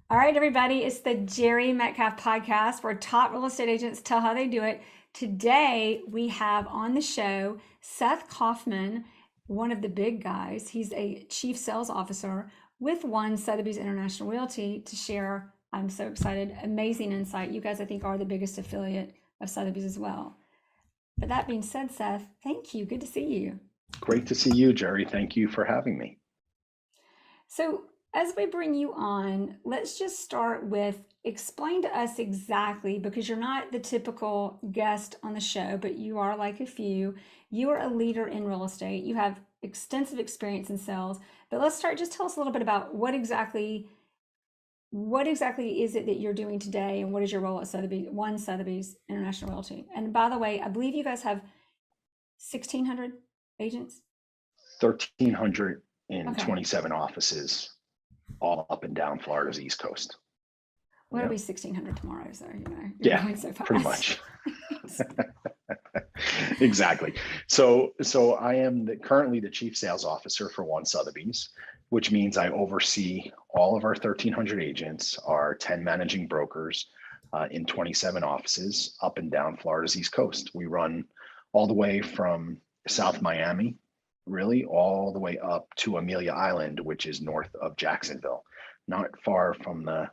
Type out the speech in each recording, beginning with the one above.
All right, everybody, it's the Jere Metcalf Podcast where top real estate agents tell how they do it. Today, we have on the show Seth Kaufman, one of the big guys. He's a chief sales officer with Sotheby's International Realty to share, I'm so excited, amazing insight. You guys, I think, are the biggest affiliate of Sotheby's as well. But that being said, Seth, thank you. Good to see you. Great to see you, Jere. Thank you for having me. So, as we bring you on, let's just start with explain to us exactly, because you're not the typical guest on the show, but you are like a few. You are a leader in real estate. You have extensive experience in sales. But let's start, just tell us a little bit about what exactly is it that you're doing today, and what is your role at Sotheby's International Realty? And by the way, I believe you guys have 1,600 agents? 1,300 in 27 offices, all up and down Florida's East Coast. Well, it'll be 1,600 tomorrow, so you're yeah, going so fast. Pretty much. Exactly. So I am currently the chief sales officer for Sotheby's, which means I oversee all of our 1,300 agents, our 10 managing brokers in 27 offices up and down Florida's East Coast. We run all the way from South Miami, really all the way up to Amelia Island, which is north of Jacksonville, not far from the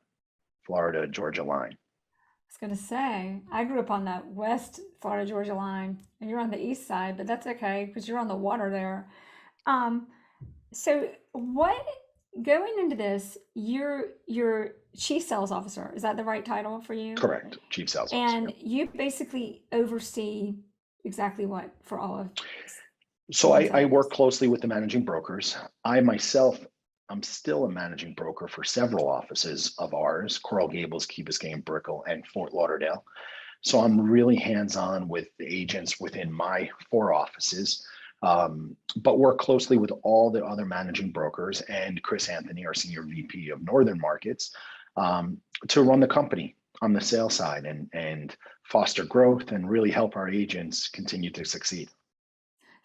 Florida-Georgia line. I was going to say, I grew up on that West Florida-Georgia line, and you're on the east side, but that's okay because you're on the water there. So going into this, you're chief sales officer. Is that the right title for you? Correct. Chief sales officer. And you basically oversee exactly what for all of So I work closely with the managing brokers. I myself, I'm still a managing broker for several offices of ours: Coral Gables, Key Biscayne, Brickell, and Fort Lauderdale. So I'm really hands-on with the agents within my 4 offices, but work closely with all the other managing brokers and Chris Anthony, our senior VP of Northern Markets, to run the company on the sales side and foster growth and really help our agents continue to succeed.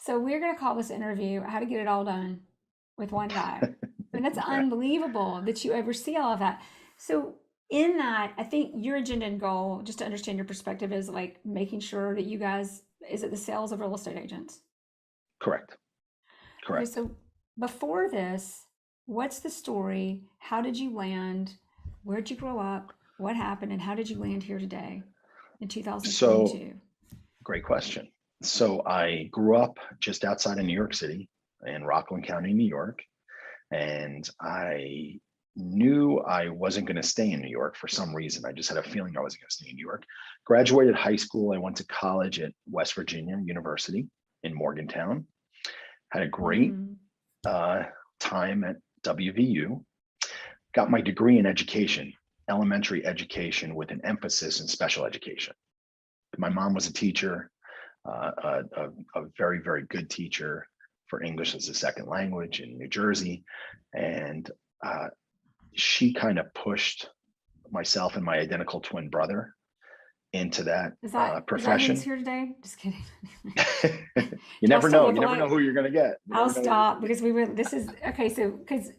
So we're going to call this interview "How to Get It All Done with One Guy." And that's unbelievable that you oversee all of that. So in that, I think your agenda and goal, just to understand your perspective, is like making sure that you guys, is it the sales of real estate agents? Correct. Okay, so before this, what's the story? How did you land? Where'd you grow up? What happened? And how did you land here today in 2022? Great question. So I grew up just outside of New York City in Rockland County, New York. And I knew I wasn't going to stay in New York for some reason. I just had a feeling I wasn't going to stay in New York. Graduated high school. I went to college at West Virginia University in Morgantown. Had a great time at WVU. Got my degree in education, elementary education with an emphasis in special education. My mom was a teacher, a very, very good teacher for English as a second language in New Jersey. And she kind of pushed myself and my identical twin brother into that profession. Is that who's here today? Just kidding. You never know. You never know who you're going to get. I'll stop because this is, okay, so because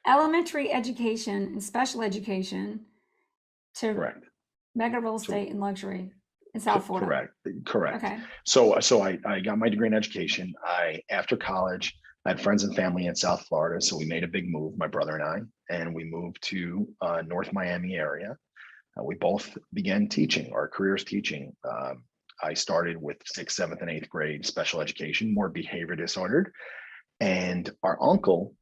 elementary education and special education to mega real estate and luxury in South Florida. Correct. Okay. So I got my degree in education. After college, I had friends and family in South Florida, so we made a big move, my brother and we moved to North Miami area. We both began teaching, our careers teaching. I started with 6th, 7th, and 8th grade special education, more behavior disordered, and our uncle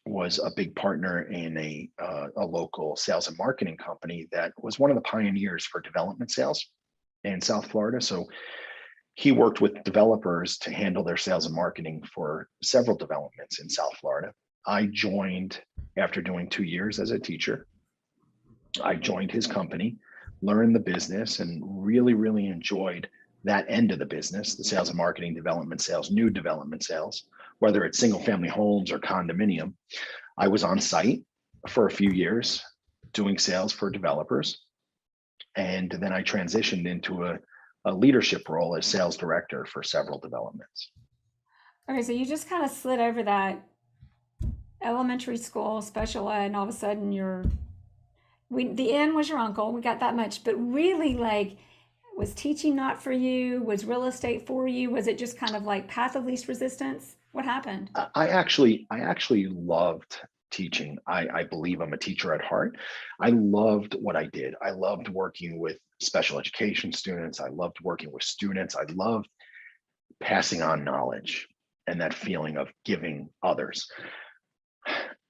was a big partner in a local sales and marketing company that was one of the pioneers for development sales in South Florida. So he worked with developers to handle their sales and marketing for several developments in South Florida. I joined after doing 2 years as a teacher. I joined his company, learned the business, and really, really enjoyed that end of the business, the sales and marketing, development sales, new development sales, whether it's single family homes or condominium. I was on site for a few years doing sales for developers. And then I transitioned into a leadership role as sales director for several developments. Okay, so you just kind of slid over that elementary school special ed, and all of a sudden you're The N was your uncle. We got that much, but really, like, was teaching not for you? Was real estate for you? Was it just kind of like path of least resistance? What happened? I actually loved teaching. I believe I'm a teacher at heart. I loved what I did. I loved working with special education students. I loved working with students. I loved passing on knowledge and that feeling of giving others.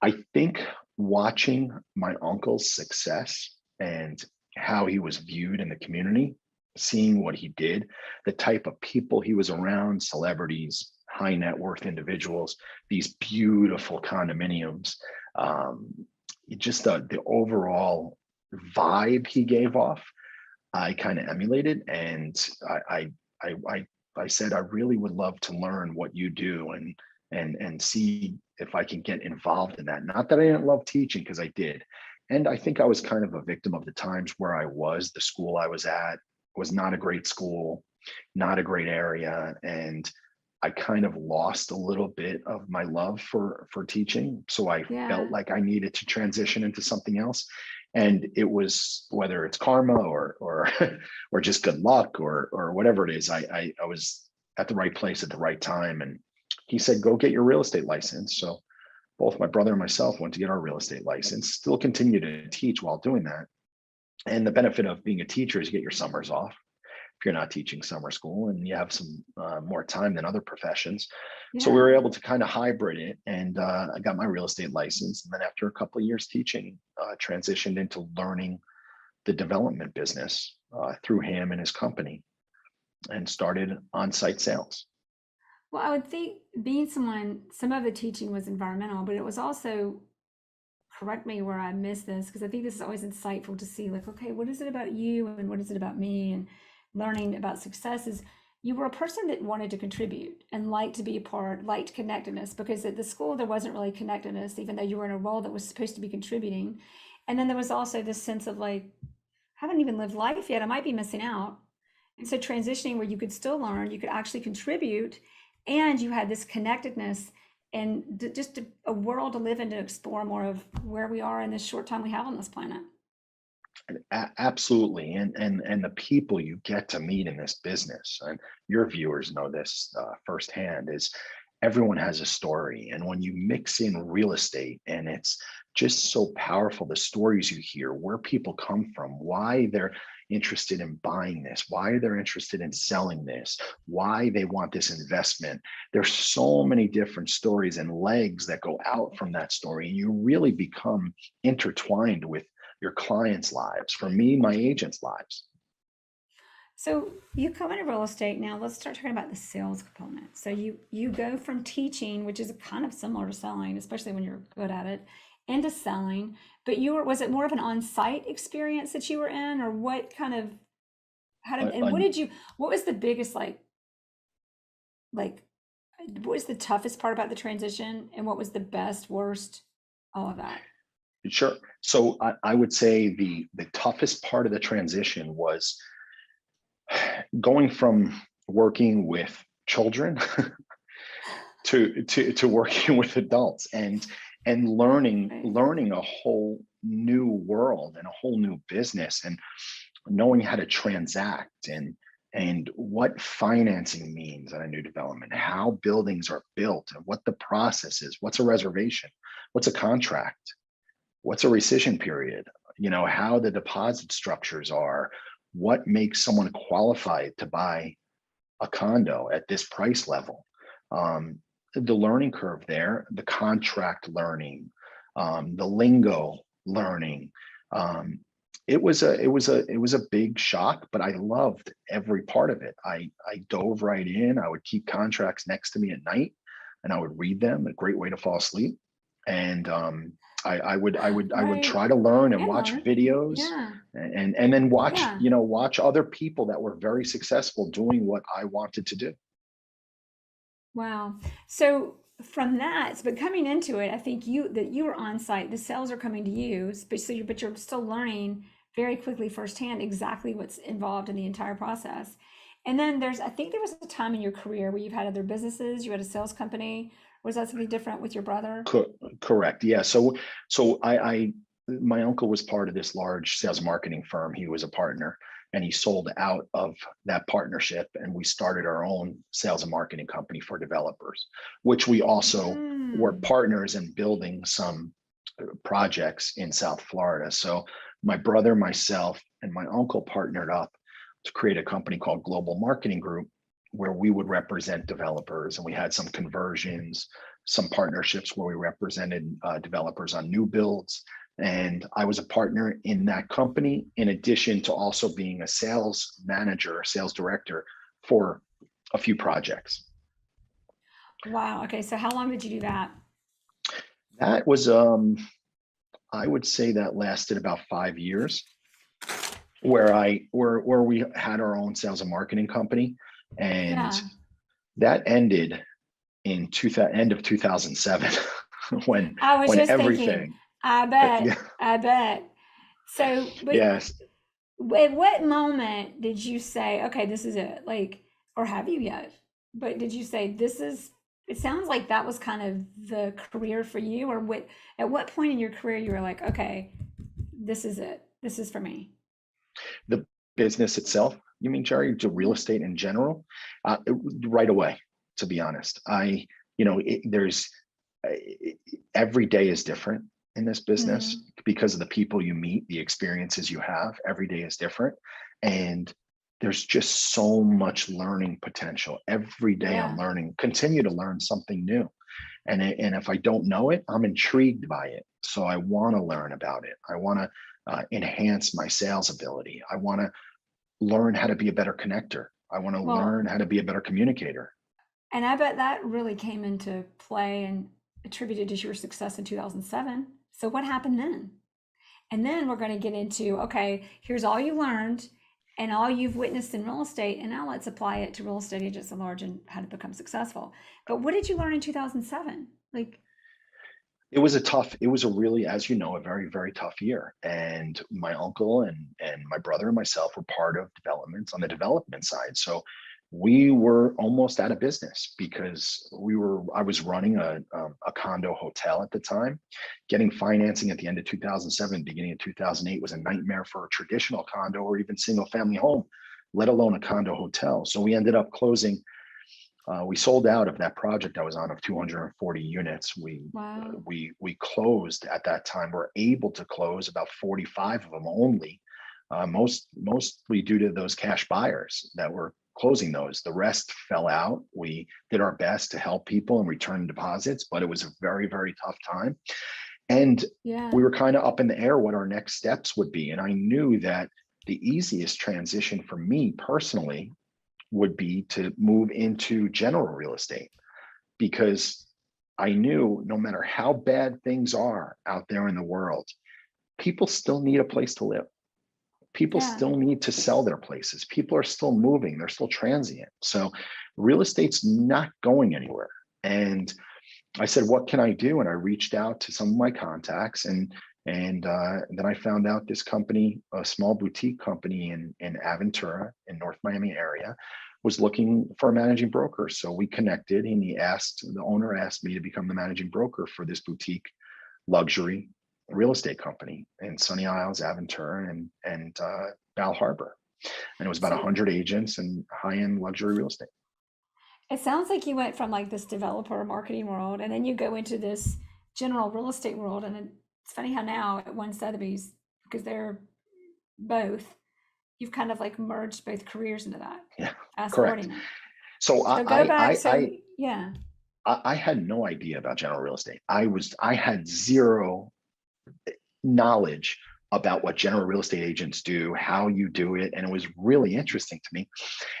I think watching my uncle's success and how he was viewed in the community, seeing what he did, the type of people he was around, celebrities, high net worth individuals, these beautiful condominiums, um, just the overall vibe he gave off, I kind of emulated, and I said I really would love to learn what you do and see if I can get involved in that. Not that I didn't love teaching, because I did. And I think I was kind of a victim of the times where I was. The school I was at was not a great school, not a great area. And I kind of lost a little bit of my love for teaching. So I felt Yeah. like I needed to transition into something else. And it was, whether it's karma or or just good luck or whatever it is, I was at the right place at the right time. And he said, go get your real estate license. So both my brother and myself went to get our real estate license, still continue to teach while doing that. And the benefit of being a teacher is you get your summers off if you're not teaching summer school, and you have some more time than other professions. So we Yeah. were able to kind of hybrid it, and I got my real estate license. And then after a couple of years teaching, transitioned into learning the development business through him and his company, and started on-site sales. Well, I would think being someone, some of the teaching was environmental, but it was also, correct me where I missed this, because I think this is always insightful to see, like, okay, what is it about you and what is it about me? And learning about success is you were a person that wanted to contribute and liked to be a part, liked connectedness, because at the school there wasn't really connectedness, even though you were in a role that was supposed to be contributing. And then there was also this sense of like, I haven't even lived life yet. I might be missing out. And so transitioning where you could still learn, you could actually contribute, and you had this connectedness and just a world to live in to explore more of where we are in this short time we have on this planet. Absolutely, and the people you get to meet in this business, and your viewers know this firsthand, is everyone has a story. And when you mix in real estate, and it's just so powerful, the stories you hear, where people come from, why they're interested in buying this, why they're interested in selling this, why they want this investment. There's so many different stories and legs that go out from that story, and you really become intertwined with your clients' lives. For me, my agents' lives. So you come into real estate now. Let's start talking about the sales component. So you go from teaching, which is kind of similar to selling, especially when you're good at it, into selling. But was it more of an on-site experience that you were in, or what kind of how did Uh, and uh, what was the biggest like what was the toughest part about the transition, and what was the best, worst, all of that? sure. So I would say the toughest part of the transition was going from working with children to working with adults, and Right. learning a whole new world and a whole new business, and knowing how to transact, and what financing means in a new development, how buildings are built, and what the process is, what's a reservation, what's a contract, what's a rescission period, how the deposit structures are, what makes someone qualified to buy a condo at this price level. The learning curve there, the contract learning, the lingo learning. It was a big shock, but I loved every part of it. I dove right in. I would keep contracts next to me at night, and I would read them. A great way to fall asleep. And I would Right. try to learn and And watch learn. videos, Yeah. and then watch Yeah. watch other people that were very successful doing what I wanted to do. Wow. So from that, but coming into it, I think you were on site, the sales are coming to you, but you're still learning very quickly firsthand exactly what's involved in the entire process. And then I think there was a time in your career where you've had other businesses, you had a sales company. Was that something different with your brother? Correct. Yeah. So I my uncle was part of this large sales marketing firm. He was a partner, and he sold out of that partnership, and we started our own sales and marketing company for developers, which we also were partners in building some projects in South Florida. So my brother, myself, and my uncle partnered up to create a company called Global Marketing Group, where we would represent developers, and we had some conversions, some partnerships where we represented developers on new builds. And I was a partner in that company, in addition to also being a sales manager, sales director for a few projects. Wow. Okay. So how long did you do that? That was, I would say that lasted about 5 years, where we had our own sales and marketing company, and that ended in end of 2007 when I was just everything. Thinking, I bet. So, but yes. At what moment did you say, okay, this is it? Like, or have you yet? But did you say this is? It sounds like that was kind of the career for you, or what? At what point in your career you were like, okay, this is it. This is for me. The business itself, you mean, Jere, to real estate in general? Right away, to be honest. There's every day is different in this business because of the people you meet, the experiences you have. Every day is different, and there's just so much learning potential. Every day I'm learning, continue to learn something new. And if I don't know it, I'm intrigued by it. So I want to learn about it. I want to enhance my sales ability. I want to learn how to be a better connector. I want to learn how to be a better communicator. And I bet that really came into play and attributed to your success in 2007. So what happened then? And then we're going to get into, okay, here's all you learned and all you've witnessed in real estate, and now let's apply it to real estate agents at large and how to become successful. But what did you learn in 2007? Like, it was a really, as you know, a very, very tough year. And my uncle and my brother and myself were part of developments on the development side. So we were almost out of business because I was running a condo hotel at the time. Getting financing at the end of 2007, beginning of 2008 was a nightmare for a traditional condo or even single family home, let alone a condo hotel. So we ended up closing. We sold out of that project I was on of 240 units. We closed at that time. We're able to close about 45 of them only, mostly due to those cash buyers that were closing those. The rest fell out. We did our best to help people and return deposits, but it was a very, very tough time. And we were kind of up in the air what our next steps would be. And I knew that the easiest transition for me personally would be to move into general real estate, because I knew no matter how bad things are out there in the world, people still need a place to live. People still need to sell their places. People are still moving. They're still transient. So real estate's not going anywhere. And I said, what can I do? And I reached out to some of my contacts, and then I found out this company, a small boutique company in Aventura in North Miami area, was looking for a managing broker. So we connected, and the owner asked me to become the managing broker for this boutique luxury real estate company in Sunny Isles, Aventura, and Bal Harbor. And it was about 100 agents and high-end luxury real estate. It sounds like you went from like this developer marketing world, and then you go into this general real estate world. And it's funny how now at one Sotheby's, because they're both, you've kind of like merged both careers into that. Yeah, correct. So I had no idea about general real estate. I had zero knowledge about what general real estate agents do, how you do it. And it was really interesting to me.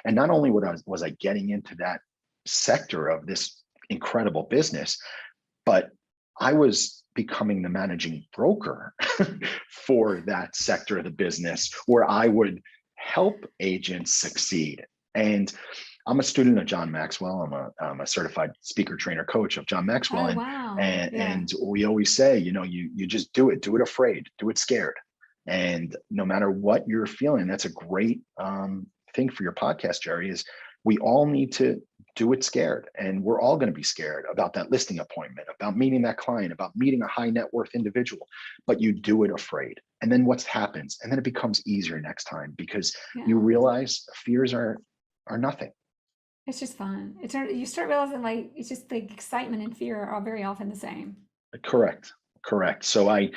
And not only was I getting into that sector of this incredible business, but I was becoming the managing broker for that sector of the business, where I would help agents succeed. And I'm a student of John Maxwell. I'm a certified speaker, trainer, coach of John Maxwell. And we always say, you just do it afraid, do it scared. And no matter what you're feeling, that's a great thing for your podcast, Jere, is we all need to do it scared. And we're all going to be scared about that listing appointment, about meeting that client, about meeting a high net worth individual, but you do it afraid. And then what happens? And then it becomes easier next time because you realize fears are nothing. It's just fun. You start realizing like it's just the excitement and fear are very often the same. Correct. So I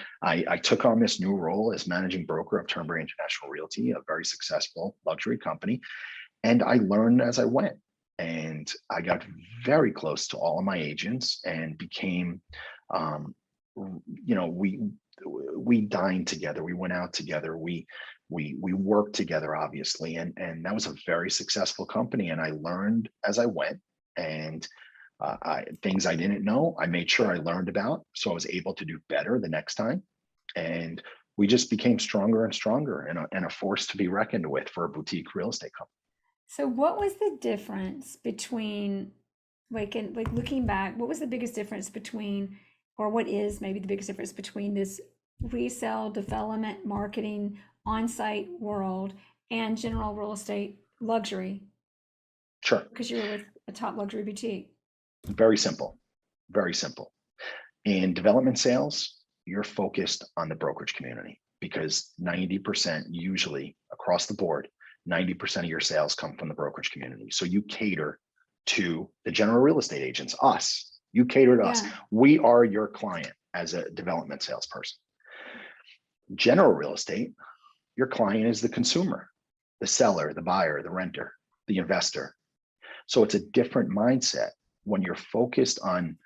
took on this new role as managing broker of Turnberry International Realty, a very successful luxury company. And I learned as I went. And I got very close to all of my agents and became, we dined together. We went out together. We worked together, obviously. And that was a very successful company. And I learned as I went. And things I didn't know, I made sure I learned about, so I was able to do better the next time. And we just became stronger and stronger, and a force to be reckoned with for a boutique real estate company. So what was the difference between, looking back, what was the biggest difference between, or what is maybe the biggest difference between this resale, development, marketing, on-site world and general real estate luxury? Sure. Because you were with a top luxury boutique. Very simple. In development sales, you're focused on the brokerage community because 90% usually across the board, 90% of your sales come from the brokerage community. So you cater to the general real estate agents, us. You cater to us. We are your client as a development salesperson. General real estate, your client is the consumer, the seller, the buyer, the renter, the investor. So it's a different mindset. When you're focused on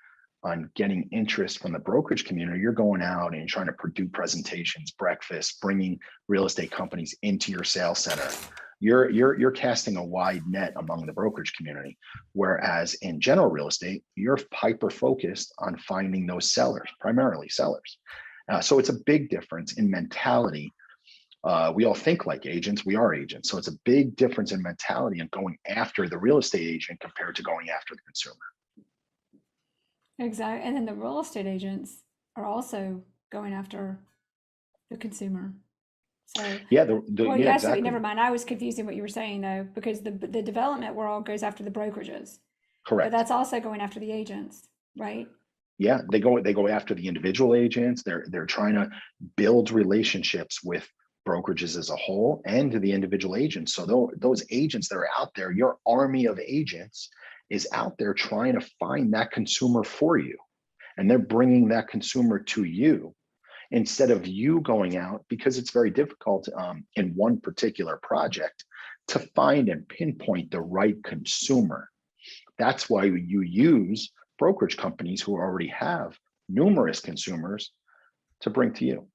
getting interest from the brokerage community, you're going out and trying to do presentations, breakfast, bringing real estate companies into your sales center. You're casting a wide net among the brokerage community. Whereas in general real estate, you're hyper focused on finding those sellers, primarily sellers. So it's a big difference in mentality. We all think like agents, we are agents. So it's a big difference in mentality and going after the real estate agent compared to going after the consumer. Exactly. And then the real estate agents are also going after the consumer. So exactly. Never mind. I was confusing what you were saying though, because the development world goes after the brokerages. Correct. But that's also going after the agents, right? Yeah, they go after the individual agents. They're trying to build relationships with brokerages as a whole and to the individual agents. So those agents that are out there, your army of agents is out there trying to find that consumer for you. And they're bringing that consumer to you instead of you going out, because it's very difficult in one particular project to find and pinpoint the right consumer. That's why you use brokerage companies who already have numerous consumers to bring to you.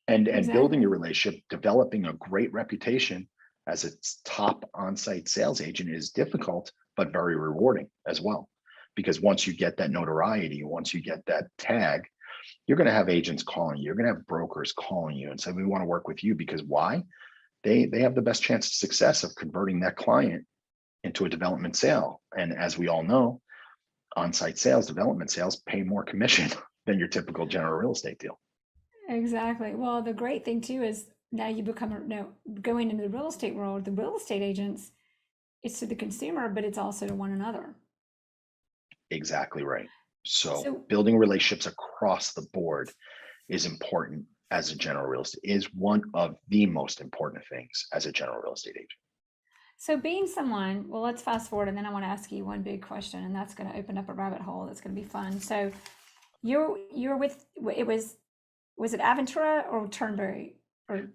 And building your relationship, developing a great reputation as a top on-site sales agent is difficult, but very rewarding as well. Because once you get that notoriety, once you get that tag, you're going to have agents calling you. You're going to have brokers calling you and say, we want to work with you. Because why? They have the best chance of success of converting that client into a development sale. And as we all know, on-site sales, development sales pay more commission than your typical general real estate deal. Exactly. Well, the great thing too is now you going into the real estate world, the real estate agents, it's to the consumer, but it's also to one another. Exactly right. So building relationships across the board is important as a general real estate, is one of the most important things as a general real estate agent. So being someone, well, let's fast forward and then I want to ask you one big question, and that's going to open up a rabbit hole. That's going to be fun. So you're with, was it Aventura or Turnberry?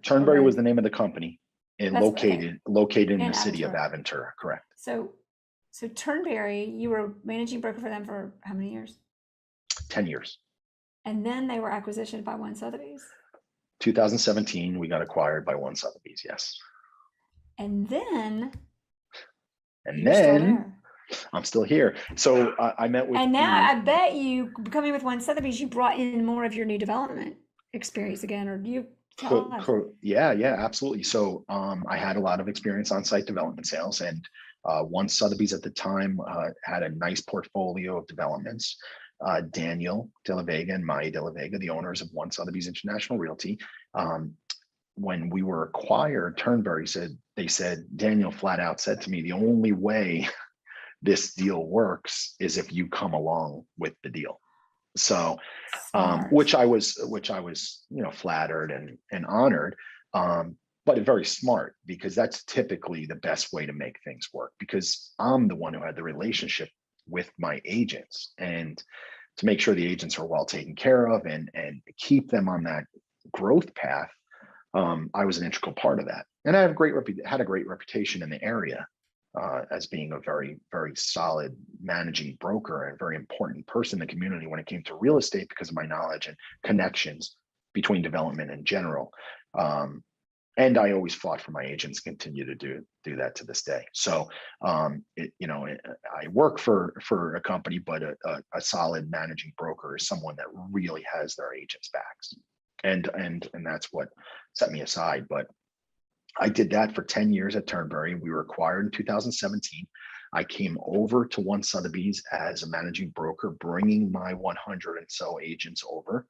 Turnberry was the name of the company, and located in the city of Aventura, correct. So Turnberry, you were managing broker for them for how many years? 10 years. And then they were acquisitioned by One Sotheby's. 2017, we got acquired by One Sotheby's, yes. And then I'm still here. So I met with. And now I bet you, coming with One Sotheby's, you brought in more of your new development experience again, or you? Yeah, absolutely. So I had a lot of experience on site development sales, and One Sotheby's at the time had a nice portfolio of developments. Daniel De La Vega and Maya De La Vega, the owners of One Sotheby's International Realty, when we were acquired, Turnberry said, Daniel flat out said to me, the only way this deal works is if you come along with the deal. So, Smart. which I was, flattered and honored, but very smart, because that's typically the best way to make things work, because I'm the one who had the relationship with my agents, and to make sure the agents are well taken care of and keep them on that growth path. I was an integral part of that, and I have had a great reputation in the area as being a very, very solid managing broker and very important person in the community when it came to real estate, because of my knowledge and connections between development in general. And I always fought for my agents, continue to do that to this day. So, I work for a company, but a solid managing broker is someone that really has their agents' backs, and that's what set me aside. But I did that for 10 years at Turnberry. We were acquired in 2017. I came over to One Sotheby's as a managing broker, bringing my 100 and so agents over,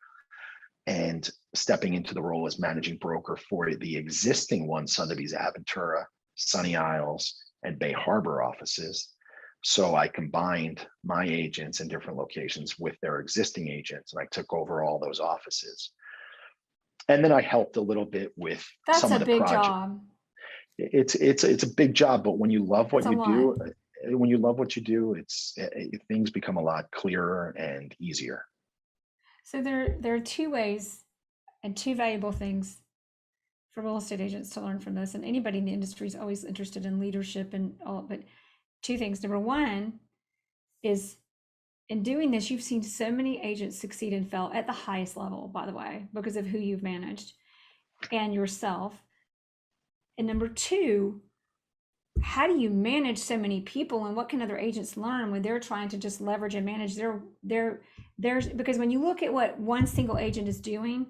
and stepping into the role as managing broker for the existing One Sotheby's Aventura, Sunny Isles, and Bay Harbor offices. So I combined my agents in different locations with their existing agents, and I took over all those offices. And then I helped a little bit with some of the projects. That's a big job. It's a big job, but when you love what It's a you do, lot. things become a lot clearer and easier. So there are two ways and two valuable things for real estate agents to learn from this. And anybody in the industry is always interested in leadership and all, but two things. Number one is, in doing this, you've seen so many agents succeed and fail at the highest level, by the way, because of who you've managed and yourself. And number two, how do you manage so many people, and what can other agents learn when they're trying to just leverage and manage their because when you look at what one single agent is doing,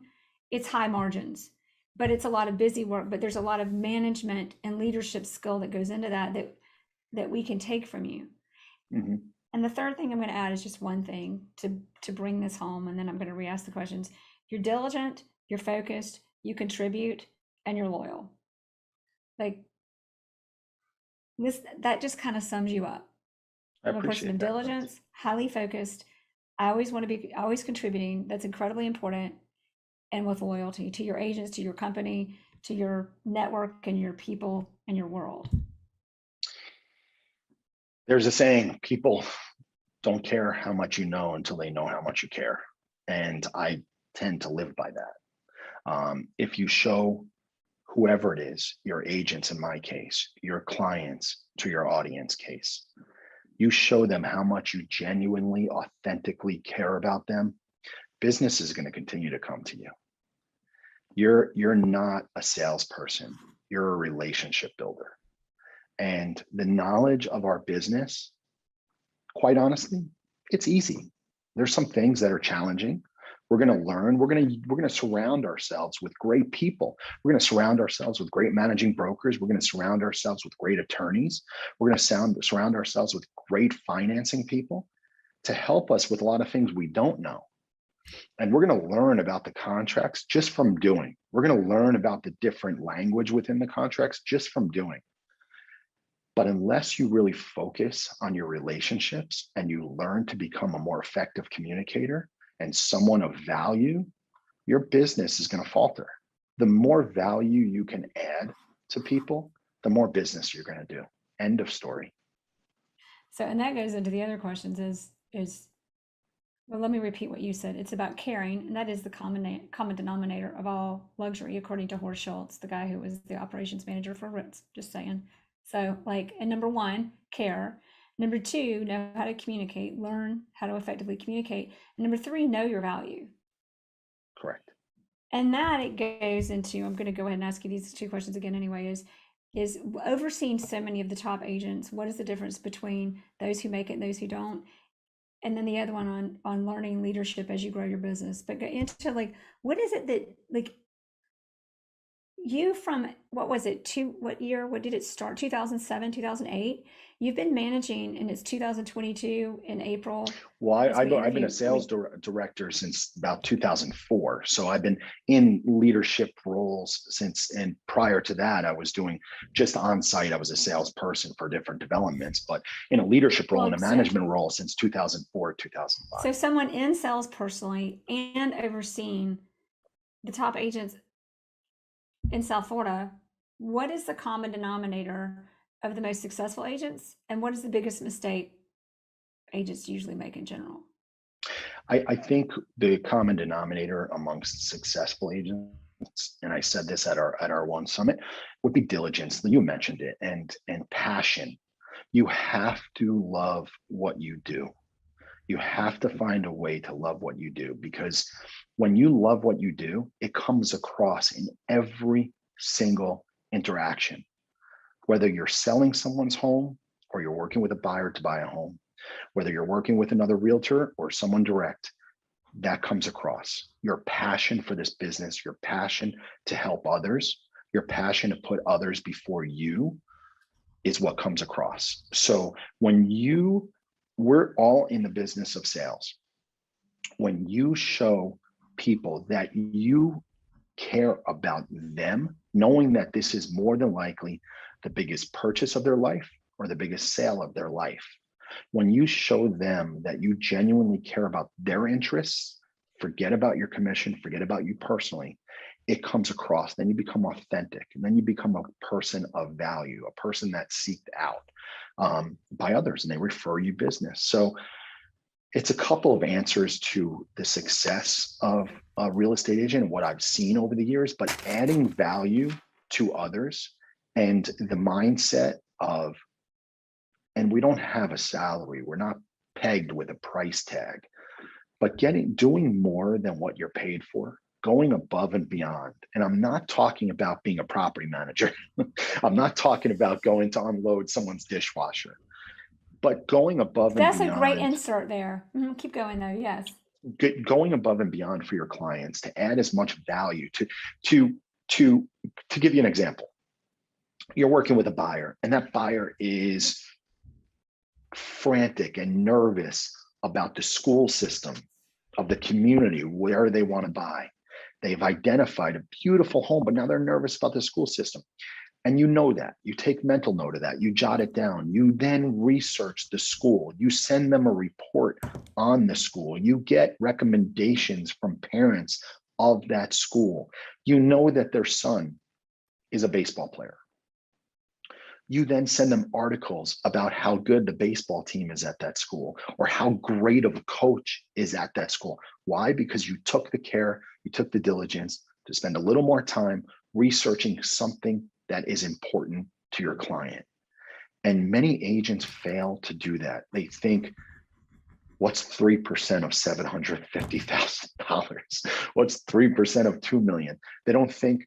it's high margins, but it's a lot of busy work, but there's a lot of management and leadership skill that goes into that we can take from you. Mm-hmm. And the third thing I'm going to add is just one thing to bring this home, and then I'm going to re-ask the questions. You're diligent, you're focused, you contribute, and you're loyal. Like this, that just kind of sums you up. I'm a person of diligence, highly focused. I always want to be always contributing. That's incredibly important. And with loyalty to your agents, to your company, to your network and your people and your world. There's a saying, people don't care how much you know until they know how much you care. And I tend to live by that. If you show whoever it is, your agents in my case, your clients to your audience case, you show them how much you genuinely, authentically care about them, business is going to continue to come to you. You're not a salesperson, you're a relationship builder. And the knowledge of our business, quite honestly, it's easy. There's some things that are challenging. We're going to learn. We're going to surround ourselves with great people. We're going to surround ourselves with great managing brokers. We're going to surround ourselves with great attorneys. We're going to surround ourselves with great financing people to help us with a lot of things we don't know. And we're going to learn about the contracts just from doing. We're going to learn about the different language within the contracts just from doing. But unless you really focus on your relationships and you learn to become a more effective communicator and someone of value, your business is going to falter. The more value you can add to people, the more business you're going to do. End of story. So, and that goes into the other questions well, let me repeat what you said. It's about caring, and that is the common denominator of all luxury, according to Horst Schultz, the guy who was the operations manager for Ritz, just saying. So and number one, care. Number two, know how to communicate, learn how to effectively communicate. And number three, know your value. Correct. And that it goes into, I'm going to go ahead and ask you these two questions again anyway, is overseeing so many of the top agents, what is the difference between those who make it and those who don't? And then the other one on learning leadership as you grow your business. But go into what is it that you from, what was it, what year, what did it start? 2007, 2008? You've been managing, and it's 2022 in April Well, as we I've been a interview. sales director since about 2004. So I've been in leadership roles since, and prior to that, I was doing just Onsite. I was a salesperson for different developments, but in a leadership role, in a management role since 2004, 2005. So someone in sales personally and overseeing the top agents in South Florida, what is the common denominator of the most successful agents, and what is the biggest mistake agents usually make in general? I think the common denominator amongst successful agents, and I said this at our one summit, would be diligence. You mentioned it, and passion. You have to love what you do. You have to find a way to love what you do, because when you love what you do, it comes across in every single interaction. Whether you're selling someone's home or you're working with a buyer to buy a home, whether you're working with another realtor or someone direct, that comes across. Your passion for this business, your passion to help others, your passion to put others before you is what comes across. So we're all in the business of sales. When you show people that you care about them, knowing that this is more than likely the biggest purchase of their life or the biggest sale of their life, when you show them that you genuinely care about their interests, forget about your commission, forget about you personally, it comes across. Then you become authentic, and then you become a person of value, a person that's seeked out by others, and they refer you business. So it's a couple of answers to the success of a real estate agent and what I've seen over the years, but adding value to others and the mindset of, and we don't have a salary, we're not pegged with a price tag, but doing more than what you're paid for, going above and beyond. And I'm not talking about being a property manager. I'm not talking about going to unload someone's dishwasher, but going above and beyond. That's a great insert there. Keep going though. Yes. Going above and beyond for your clients to add as much value to give you an example. You're working with a buyer, and that buyer is frantic and nervous about the school system of the community where they want to buy. They've identified a beautiful home, but now they're nervous about the school system. And you know that. You take mental note of that. You jot it down. You then research the school. You send them a report on the school. You get recommendations from parents of that school. You know that their son is a baseball player. You then send them articles about how good the baseball team is at that school, or how great of a coach is at that school. Why? Because you took the care, you took the diligence to spend a little more time researching something that is important to your client. And many agents fail to do that. They think, what's 3% of $750,000? What's 3% of 2 million? They don't think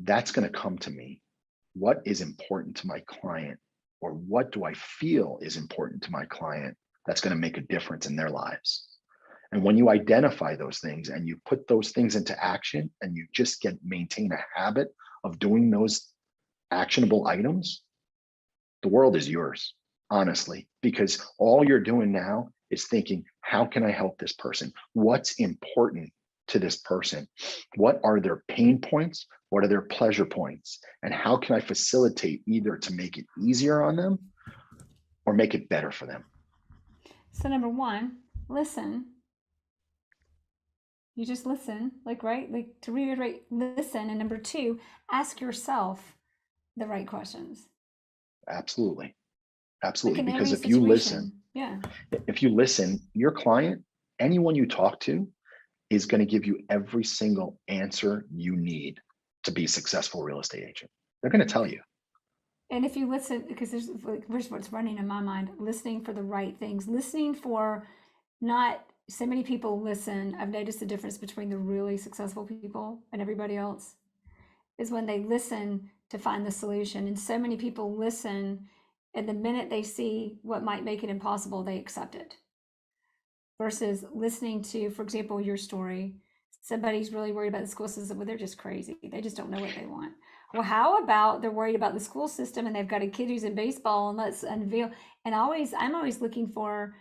that's going to come to me. What is important to my client, or what do I feel is important to my client that's going to make a difference in their lives? And when you identify those things and you put those things into action, and you just maintain a habit of doing those actionable items, the world is yours, honestly, because all you're doing now is thinking, how can I help this person? What's important to this person? What are their pain points? What are their pleasure points? And how can I facilitate either to make it easier on them or make it better for them? So number one, listen. You just listen, right? Like, to reiterate, listen. And number two, ask yourself the right questions. Absolutely. Absolutely. Like because if you listen, your client, anyone you talk to, is going to give you every single answer you need to be a successful real estate agent. They're going to tell you. And if you listen, because here's what's running in my mind: listening for the right things, listening for not so many people listen. I've noticed the difference between the really successful people and everybody else is when they listen to find the solution. And so many people listen, and the minute they see what might make it impossible, they accept it. Versus listening to, for example, your story, Somebody's really worried about the school system. Well, they're just crazy. They just don't know what they want. Well, how about they're worried about the school system and they've got a kid who's in baseball, and let's unveil. And I'm always looking for,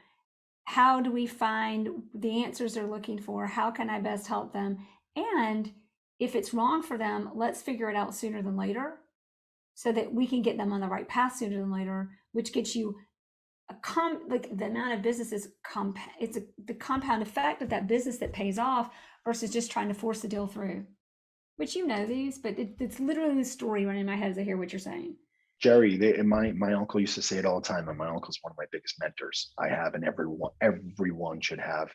how do we find the answers they're looking for? How can I best help them? And if it's wrong for them, let's figure it out sooner than later so that we can get them on the right path sooner than later, which gets you like the amount of businesses the compound effect of that business that pays off versus just trying to force the deal through, which these, but it's literally the story running in my head as I hear what you're saying. Jerry, my uncle used to say it all the time, and my uncle's one of my biggest mentors I have, and everyone should have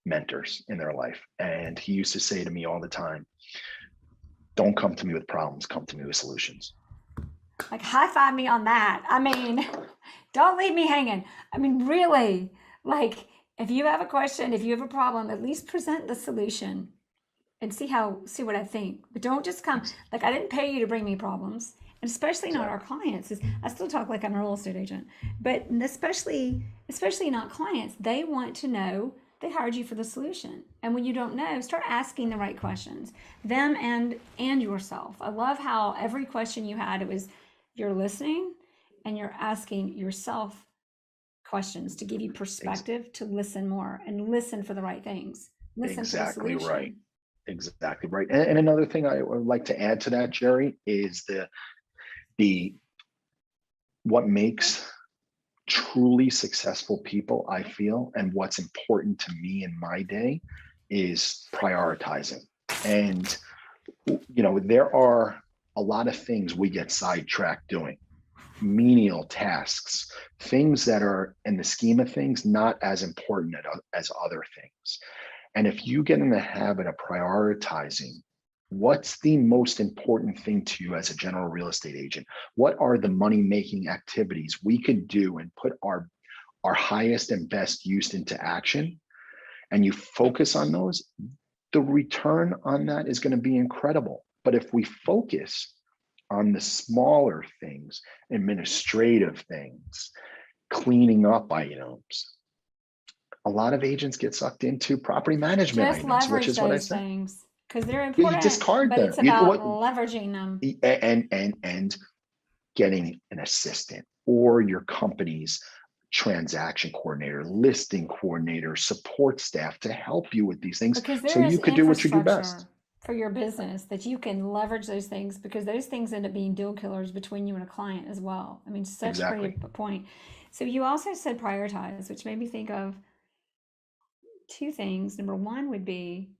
mentors in their life. And he used to say to me all the time, don't come to me with problems, come to me with solutions. Like, high five me on that. I mean, don't leave me hanging. I mean, really, like, if you have a question, if you have a problem, at least present the solution and see what I think. But don't just come, like, I didn't pay you to bring me problems. And especially not our clients. I still talk like I'm a real estate agent, but especially not clients. They want to know. They hired you for the solution. And when you don't know, start asking the right questions, them and yourself. I love how every question you had, it was you're listening and you're asking yourself questions to give you perspective, to listen more and listen for the right things. Listen exactly for the right. Exactly right. And another thing I would like to add to that, Jerry, is what makes truly successful people, I feel, and what's important to me in my day is prioritizing. And, there are a lot of things we get sidetracked doing, menial tasks, things that are in the scheme of things, not as important as other things. And if you get in the habit of prioritizing, what's the most important thing to you as a general real estate agent? What are the money-making activities we could do and put our highest and best use into action? And you focus on those, the return on that is going to be incredible. But if we focus on the smaller things, administrative things, cleaning up items, a lot of agents get sucked into property management just items, which is what I said. Things because they're You important, discard but them. it's about leveraging them And getting an assistant or your company's transaction coordinator, listing coordinator, support staff to help you with these things, because so you could do what you do best for your business, that you can leverage those things, because those things end up being deal killers between you and a client as well. I mean, such a great point. So you also said prioritize, which made me think of two things. Number one would be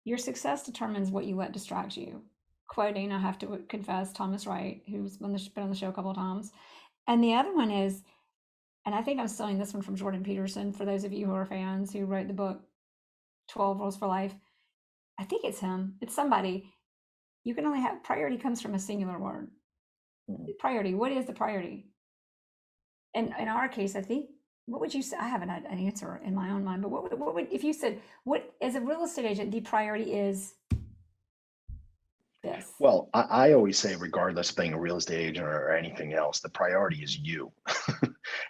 your success determines what you let distract you. Quoting, I have to confess, Thomas Wright, who's been on the show a couple of times. And the other one is, and I think I'm stealing this one from Jordan Peterson, for those of you who are fans, who wrote the book 12 Rules for Life. I think it's him. It's somebody. You can only have, priority comes from a singular word. Priority. What is the priority? And in our case, I think, what would you say? I have an answer in my own mind, but what would, if you said, what, as a real estate agent, the priority is this? Well, I always say, regardless of being a real estate agent or anything else, the priority is you.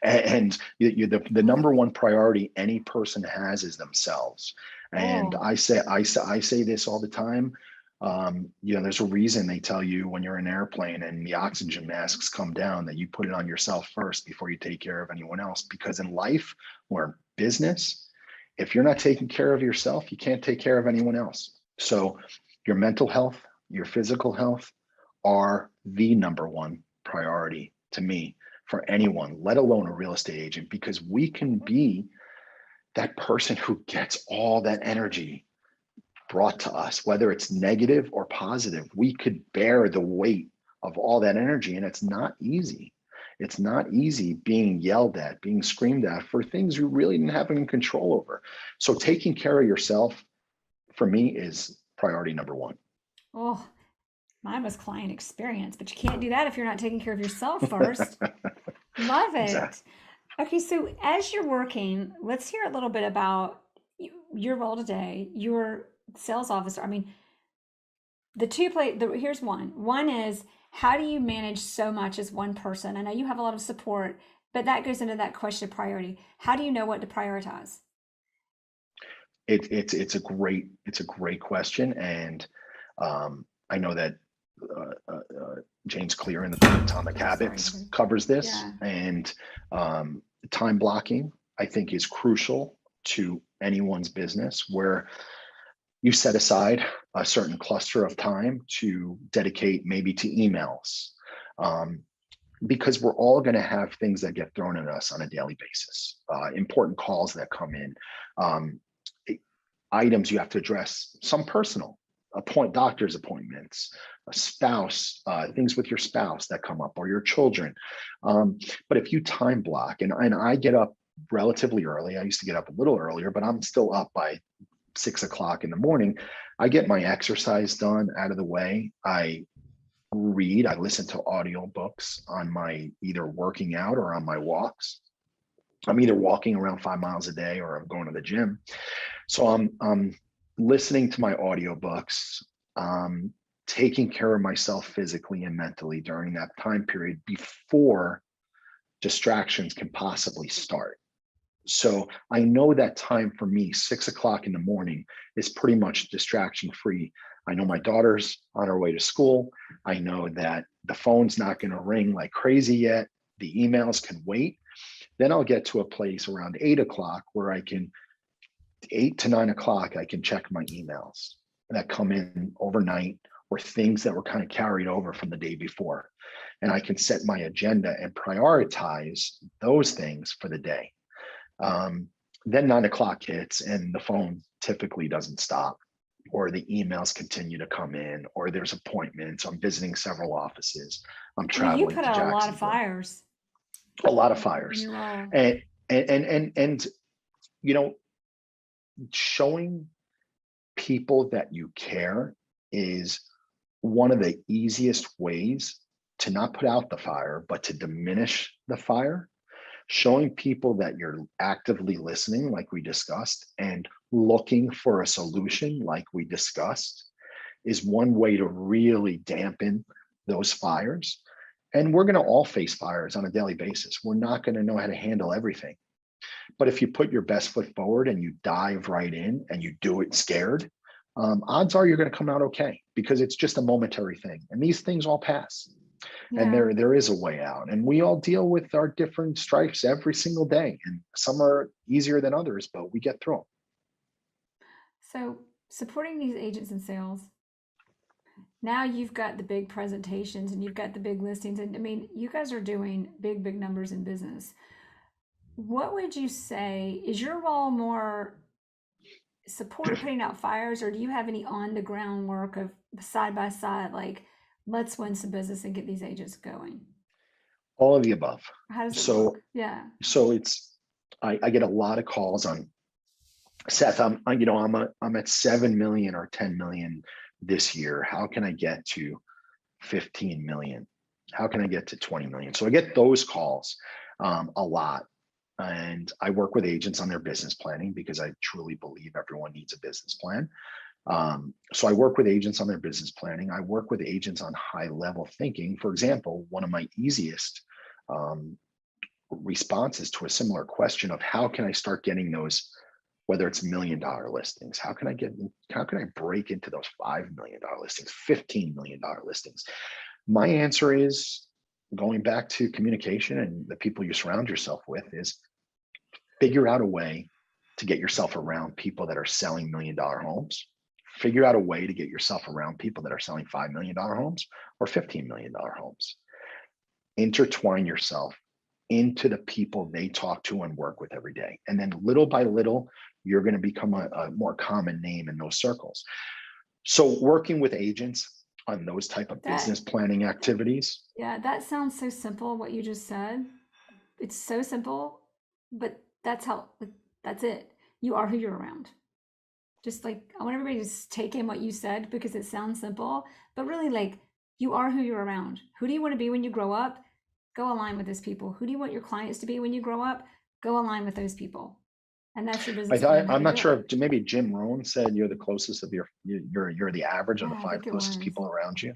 And the number one priority any person has is themselves. And I say this all the time. There's a reason they tell you when you're in an airplane and the oxygen masks come down that you put it on yourself first before you take care of anyone else. Because in life or in business, if you're not taking care of yourself, you can't take care of anyone else. So your mental health, your physical health are the number one priority to me for anyone, let alone a real estate agent, because we can be that person who gets all that energy brought to us, whether it's negative or positive. We could bear the weight of all that energy, and it's not easy. It's not easy being yelled at, being screamed at for things you really didn't have any control over. So taking care of yourself, for me, is priority number one. Oh, mine was client experience, but you can't do that if you're not taking care of yourself first. Love it. Exactly. Okay, so as you're working, let's hear a little bit about your role today. You're sales officer. I mean, here's one. One is, how do you manage so much as one person? I know you have a lot of support, but that goes into that question of priority. How do you know what to prioritize? It's a great question, and I know that James Clear in the book Atomic Oh, sorry. Habits covers this, Yeah. and time blocking I think is crucial to anyone's business, where you set aside a certain cluster of time to dedicate maybe to emails. Um, because we're all going to have things that get thrown at us on a daily basis, important calls that come in, um, items you have to address, some personal, doctor's appointments, a spouse, things with your spouse that come up, or your children. But if you time block, and I get up relatively early, I used to get up a little earlier, but I'm still up by 6 o'clock in the morning. I get my exercise done out of the way. I listen to audiobooks on my either working out or on my walks. I'm either walking around 5 miles a day or I'm going to the gym. So I'm listening to my audiobooks, taking care of myself physically and mentally during that time period before distractions can possibly start. So I know that time for me, 6 o'clock in the morning, is pretty much distraction free. I know my daughter's on her way to school. I know that the phone's not going to ring like crazy yet. The emails can wait. Then I'll get to a place around 8 o'clock where 8 to 9 o'clock, I can check my emails that come in overnight, or things that were kind of carried over from the day before. And I can set my agenda and prioritize those things for the day. Then 9 o'clock hits and the phone typically doesn't stop, or the emails continue to come in, or there's appointments. I'm visiting several offices. I'm I mean, you traveling put to out a lot of Jacksonville. fires A lot of in fires. your role. And you know, showing people that you care is one of the easiest ways to not put out the fire, but to diminish the fire. Showing people that you're actively listening, like we discussed, and looking for a solution, like we discussed, is one way to really dampen those fires. And we're going to all face fires on a daily basis. We're not going to know how to handle everything. But if you put your best foot forward and you dive right in and you do it scared, odds are you're going to come out okay, because it's just a momentary thing. And these things all pass. And Yeah. there is a way out, and we all deal with our different stripes every single day, and some are easier than others, but we get through them. So supporting these agents in sales, now you've got the big presentations and you've got the big listings. And I mean, you guys are doing big, big numbers in business. What would you say is your role more support putting out fires, or do you have any on the ground work of side by side, like let's win some business and get these agents going? All of the above. How does it So look? Yeah. so it's I get a lot of calls on, Seth, I'm at 7 million or 10 million this year. How can I get to 15 million? How can I get to 20 million? So I get those calls a lot. And I work with agents on their business planning, because I truly believe everyone needs a business plan. So I work with agents on their business planning. I work with agents on high level thinking. For example, one of my easiest responses to a similar question of how can I start getting those, whether it's $1 million listings, how can I break into those $5 million listings, $15 million listings? My answer is, going back to communication and the people you surround yourself with, is figure out a way to get yourself around people that are selling $1 million homes. Figure out a way to get yourself around people that are selling $5 million homes or $15 million homes. Intertwine yourself into the people they talk to and work with every day. And then little by little, you're going to become a more common name in those circles. So working with agents on those type of That, business planning activities. yeah, that sounds so simple, what you just said. It's so simple, but that's it. You are who you're around. Just like, I want everybody to just take in what you said, because it sounds simple, but really, like, you are who you're around. Who do you want to be when you grow up? Go align with those people. Who do you want your clients to be when you grow up? Go align with those people. And that's your business plan, how I'm to not do sure it. if maybe Jim Rohn said you're the closest of you're the average of the Yeah, I 5 think it closest was. people around you.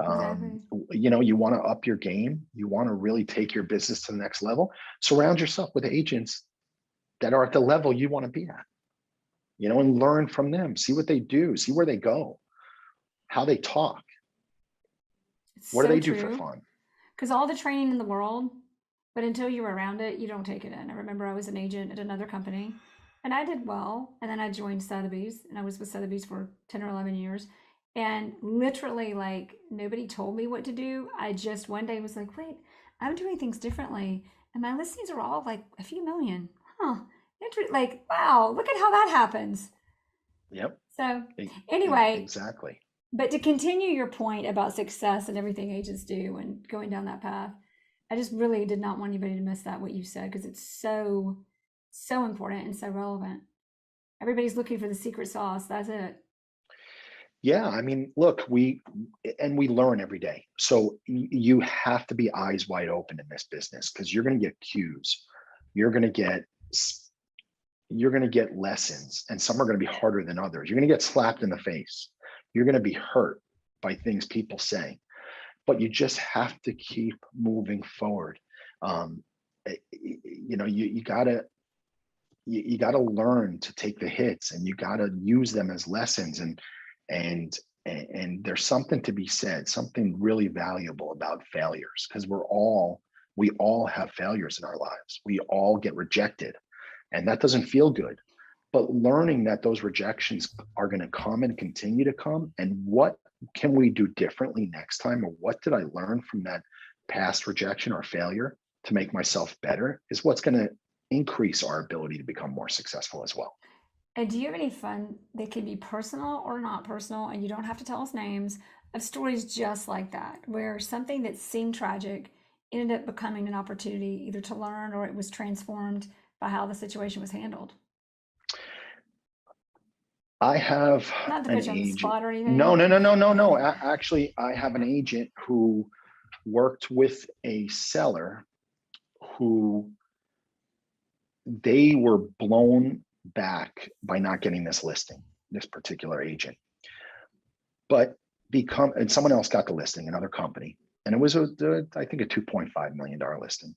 Exactly. You want to up your game. You want to really take your business to the next level. Surround yourself with agents that are at the level you want to be at. and learn from them, see what they do, see where they go, how they talk. It's What do so they do for true. fun? Because all the training in the world, but until you're around it, you don't take it in. I remember I was an agent at another company and I did well. And then I joined Sotheby's and I was with Sotheby's for 10 or 11 years. And literally, like, nobody told me what to do. I just one day was like, wait, I'm doing things differently. And my listings are all like a few million. Huh. Like, wow, look at how that happens. Yep. So, anyway, Exactly. but to continue your point about success and everything agents do and going down that path, I just really did not want anybody to miss that, what you said, because it's so, so important and so relevant. Everybody's looking for the secret sauce. That's it. Yeah, I mean, look, we learn every day. So you have to be eyes wide open in this business because you're going to get cues. You're going to get lessons, and some are going to be harder than others. You're going to get slapped in the face. You're going to be hurt by things people say, but you just have to keep moving forward. You gotta learn to take the hits, and you gotta use them as lessons. And and there's something to be said, something really valuable about failures, because we all have failures in our lives. We all get rejected, and that doesn't feel good. But learning that those rejections are going to come and continue to come, and what can we do differently next time, or what did I learn from that past rejection or failure to make myself better, is what's going to increase our ability to become more successful as well. And do you have any fun that can be personal or not personal, and you don't have to tell us names, of stories just like that, where something that seemed tragic ended up becoming an opportunity either to learn or it was transformed by how the situation was handled? I have Not to an put you on the agent. spot or No, anything. no, no, no, no, no. Actually, I have an agent who worked with a seller who they were blown back by not getting this listing, this particular agent. But and someone else got the listing, another company, and it was I think a $2.5 million listing.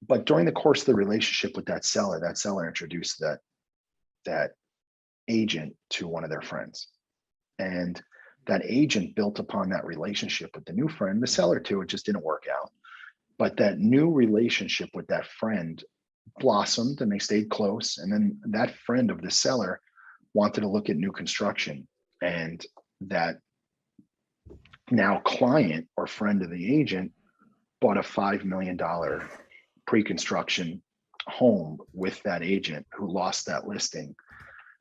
But during the course of the relationship with that seller introduced that agent to one of their friends. And that agent built upon that relationship with the new friend, the seller too. It just didn't work out. But that new relationship with that friend blossomed, and they stayed close. And then that friend of the seller wanted to look at new construction. And that now client or friend of the agent bought a $5 million pre-construction home with that agent who lost that listing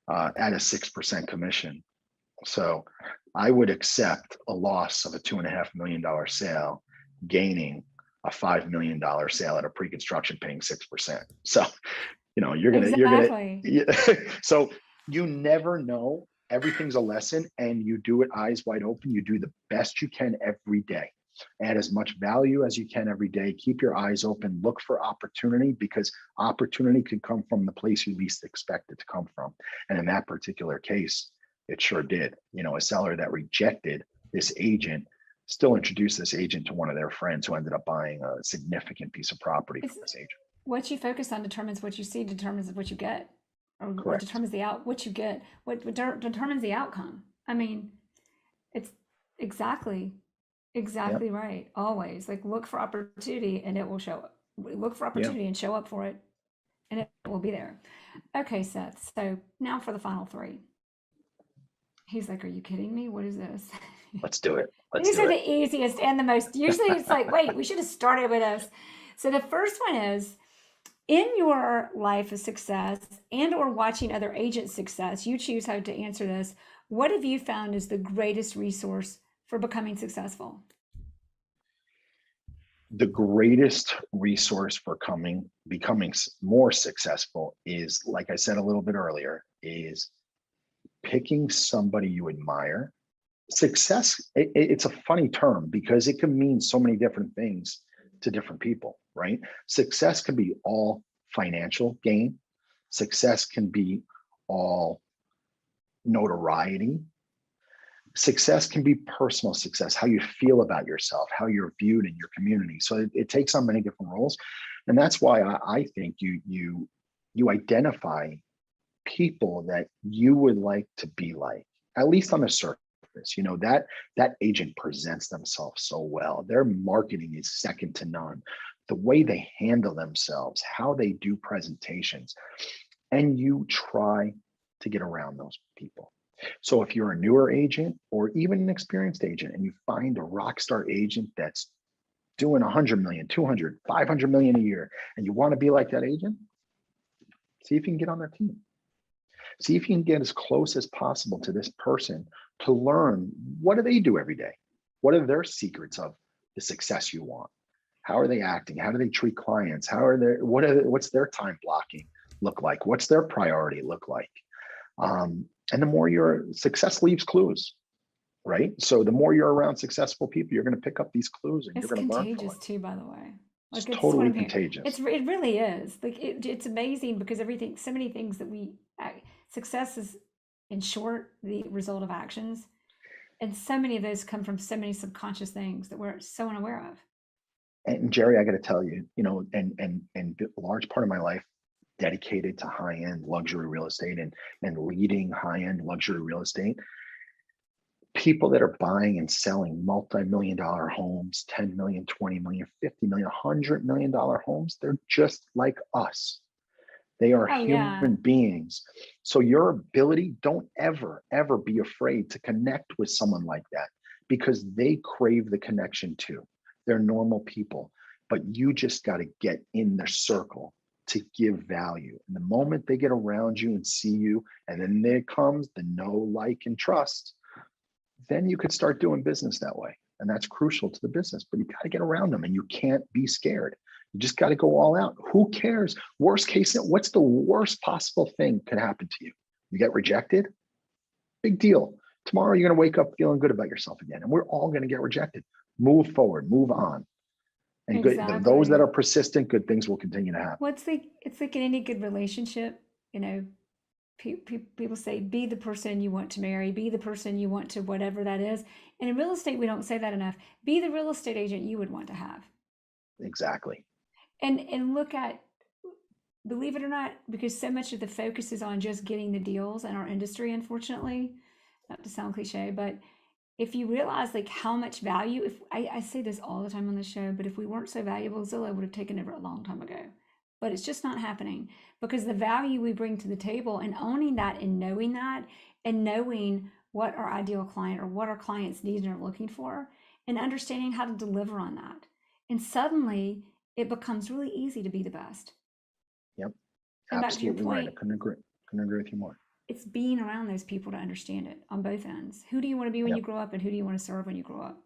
at a 6% commission. So I would accept a loss of a $2.5 million sale, gaining a $5 million sale at a pre-construction paying 6%. So, Exactly. So you never know. Everything's a lesson, and you do it eyes wide open. You do the best you can every day. Add as much value as you can every day. Keep your eyes open. Look for opportunity, because opportunity can come from the place you least expect it to come from. And in that particular case, it sure did. A seller that rejected this agent still introduced this agent to one of their friends who ended up buying a significant piece of property from It's this agent. what you focus on determines what you see, determines what you get, or Correct. determines what you get, what determines the outcome. I mean, it's exactly Yep. exactly right. Always like look for opportunity and it will show up. Look for Yeah. opportunity and show up for it, and it will be there. Okay, Seth. So now for the final three. He's like, "Are you kidding me? What is this?" Let's do it. Let's These do are it. the easiest and the most. Usually, it's like, wait, we should have started with us. So the first one is in your life of success and or watching other agents' success. You choose how to answer this. What have you found is the greatest resource for becoming successful? The greatest resource for becoming more successful is, like I said a little bit earlier, is picking somebody you admire. Success, it's a funny term because it can mean so many different things to different people, right? Success can be all financial gain. Success can be all notoriety. Success can be personal success, how you feel about yourself, how you're viewed in your community. So it takes on many different roles. And that's why I think you identify people that you would like to be like, at least on the surface. That agent presents themselves so well. Their marketing is second to none. The way they handle themselves, how they do presentations, and you try to get around those people. So if you're a newer agent or even an experienced agent and you find a rock star agent that's doing 100 million, 200, 500 million a year, and you want to be like that agent, see if you can get on their team. See if you can get as close as possible to this person to learn, what do they do every day? What are their secrets of the success you want? How are they acting? How do they treat clients? What's their time blocking look like? What's their priority look like? And the more your success leaves clues, right? So the more you're around successful people, you're going to pick up these clues and It's you're going to learn from it. contagious too, by the way. It's Like totally contagious. It really is. Like it's amazing because so many things that success is in short the result of actions, and so many of those come from so many subconscious things that we're so unaware of. And Jere, I got to tell you, and a large part of my life dedicated to high-end luxury real estate and leading high-end luxury real estate. People that are buying and selling multi-million-dollar homes, 10 million, 20 million, 50 million, $100 million homes, they're just like us. They are human beings. So your ability, don't ever be afraid to connect with someone like that, because they crave the connection too. They're normal people, but you just got to get in their circle to give value. And the moment they get around you and see you, and then there comes the know, like, and trust, then you could start doing business that way. And that's crucial to the business, but you got to get around them and you can't be scared. You just got to go all out. Who cares? Worst case, what's the worst possible thing could happen to you? You get rejected? Big deal. Tomorrow you're going to wake up feeling good about yourself again. And we're all going to get rejected. Move forward, move on. And Exactly. Those that are persistent, good things will continue to happen. Well, it's like in any good relationship, people say, be the person you want to marry, be the person you want to, whatever that is. And in real estate, we don't say that enough. Be the real estate agent you would want to have. Exactly. And look at, believe it or not, because so much of the focus is on just getting the deals in our industry, unfortunately, not to sound cliche, but if you realize like how much value, if I say this all the time on the show, but if we weren't so valuable, Zillow would have taken over a long time ago. But it's just not happening because the value we bring to the table and owning that and knowing what our ideal client or what our clients need and are looking for and understanding how to deliver on that. And suddenly it becomes really easy to be the best. Yep. And absolutely back to your point, right. I couldn't agree with you more. It's being around those people to understand it on both ends. Who do you want to be when Yep. you grow up, and who do you want to serve when you grow up?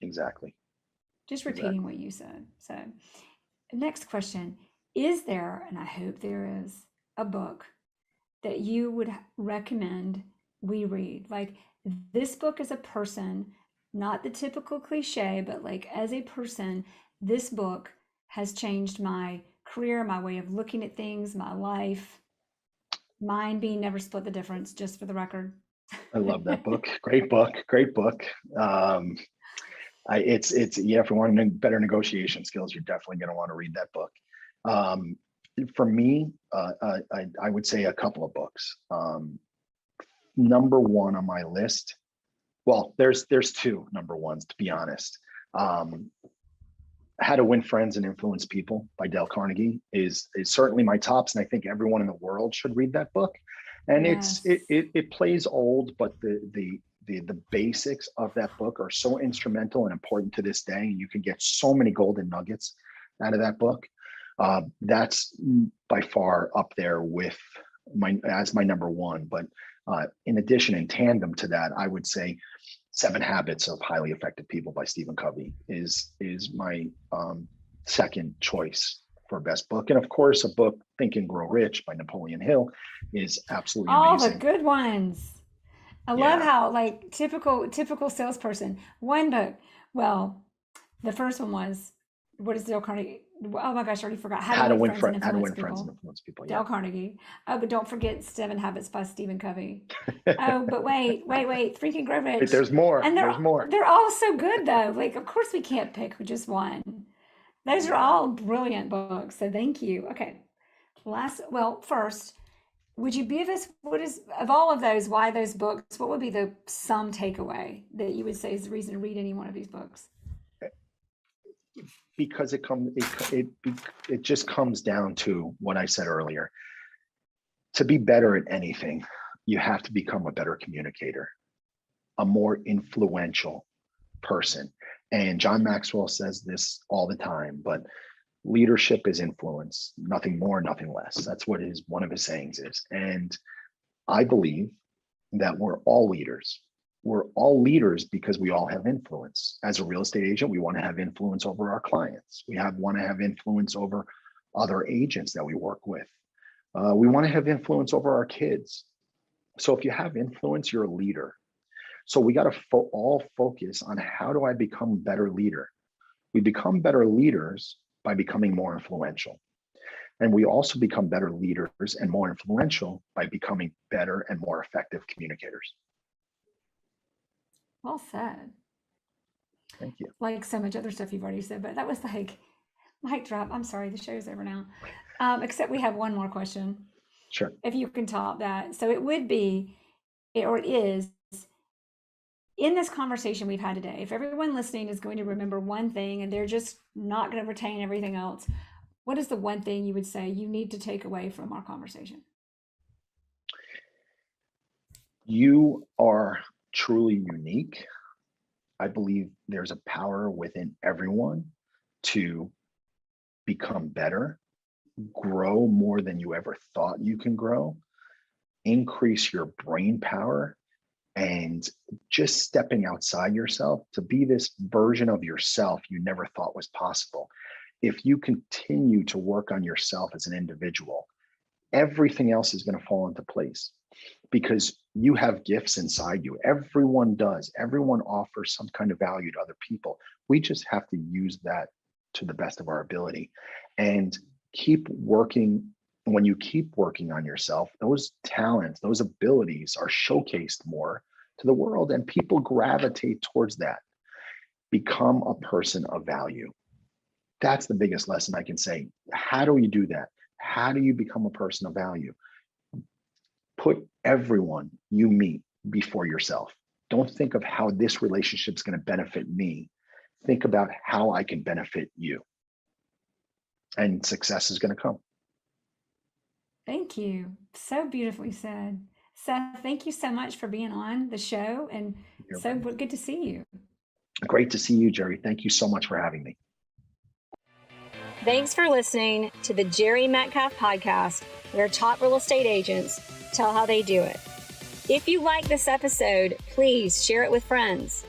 Exactly. Just repeating what you said. So, next question. Is there, and I hope there is, a book that you would recommend we read? Like this book as a person, not the typical cliche, but like as a person, this book has changed my career, my way of looking at things, my life. Mine being Never Split the Difference, just for the record. I love that book. Great book. If you want better negotiation skills, you're definitely going to want to read that book. For me, I would say a couple of books. Number one on my list. Well, there's two number ones, to be honest. How to Win Friends and Influence People by Dale Carnegie is certainly my tops, and I think everyone in the world should read that book. And Yes. it plays old, but the basics of that book are so instrumental and important to this day. And you can get so many golden nuggets out of that book. That's by far up there with my number one. But in addition, in tandem to that, I would say 7 Habits of Highly Effective People by Stephen Covey is my second choice for best book. And of course, a book, Think and Grow Rich by Napoleon Hill, is absolutely All amazing. the good ones. I love how like typical salesperson. One book. Well, the first one was, what is Dale Carnegie? Oh my gosh, I already forgot. How to Win Friends and Influence People. Dale Carnegie. Oh, but don't forget 7 Habits by Stephen Covey. Oh, but wait. Think and Grow Rich. Wait, there's more. And there's more. They're all so good though. Like, of course we can't pick just one. Those are all brilliant books. So thank you. Okay. First, would you give us, what is, of all of those, why those books, what would be the some takeaway that you would say is the reason to read any one of these books? Because it just comes down to what I said earlier. To be better at anything, you have to become a better communicator, a more influential person. And John Maxwell says this all the time, but leadership is influence, nothing more, nothing less. That's what one of his sayings is. And I believe that we're all leaders. We're all leaders because we all have influence. As a real estate agent, we want to have influence over our clients. We want to have influence over other agents that we work with. We want to have influence over our kids. So if you have influence, you're a leader. So we got to all focus on, how do I become a better leader? We become better leaders by becoming more influential. And we also become better leaders and more influential by becoming better and more effective communicators. Well said. Thank you. Like so much other stuff you've already said, but that was like mic drop. I'm sorry, the show's over now. Except we have one more question. Sure. If you can top that. So it would be, or it is, in this conversation we've had today, if everyone listening is going to remember one thing and they're just not going to retain everything else, what is the one thing you would say you need to take away from our conversation? You are truly unique. I believe there's a power within everyone to become better, grow more than you ever thought you can grow, increase your brain power, and just stepping outside yourself to be this version of yourself you never thought was possible. If you continue to work on yourself as an individual, everything else is going to fall into place, because you have gifts inside you. Everyone does. Everyone offers some kind of value to other people. We just have to use that to the best of our ability and keep working. When you keep working on yourself, those talents, those abilities are showcased more to the world, and people gravitate towards that. Become a person of value. That's the biggest lesson I can say. How do you do that? How do you become a person of value? Put everyone you meet before yourself. Don't think of how this relationship is going to benefit me. Think about how I can benefit you. And success is going to come. Thank you. So beautifully said. Seth, thank you so much for being on the show, and so good to see you. Great to see you, Jere. Thank you so much for having me. Thanks for listening to the Jere Metcalf Podcast, where top real estate agents tell how they do it. If you like this episode, please share it with friends.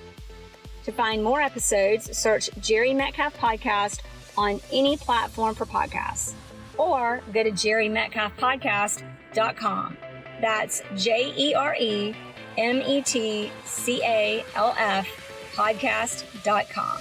To find more episodes, search Jere Metcalf Podcast on any platform for podcasts, or go to JereMetcalfPodcast.com. That's JereMetcalf podcast.com.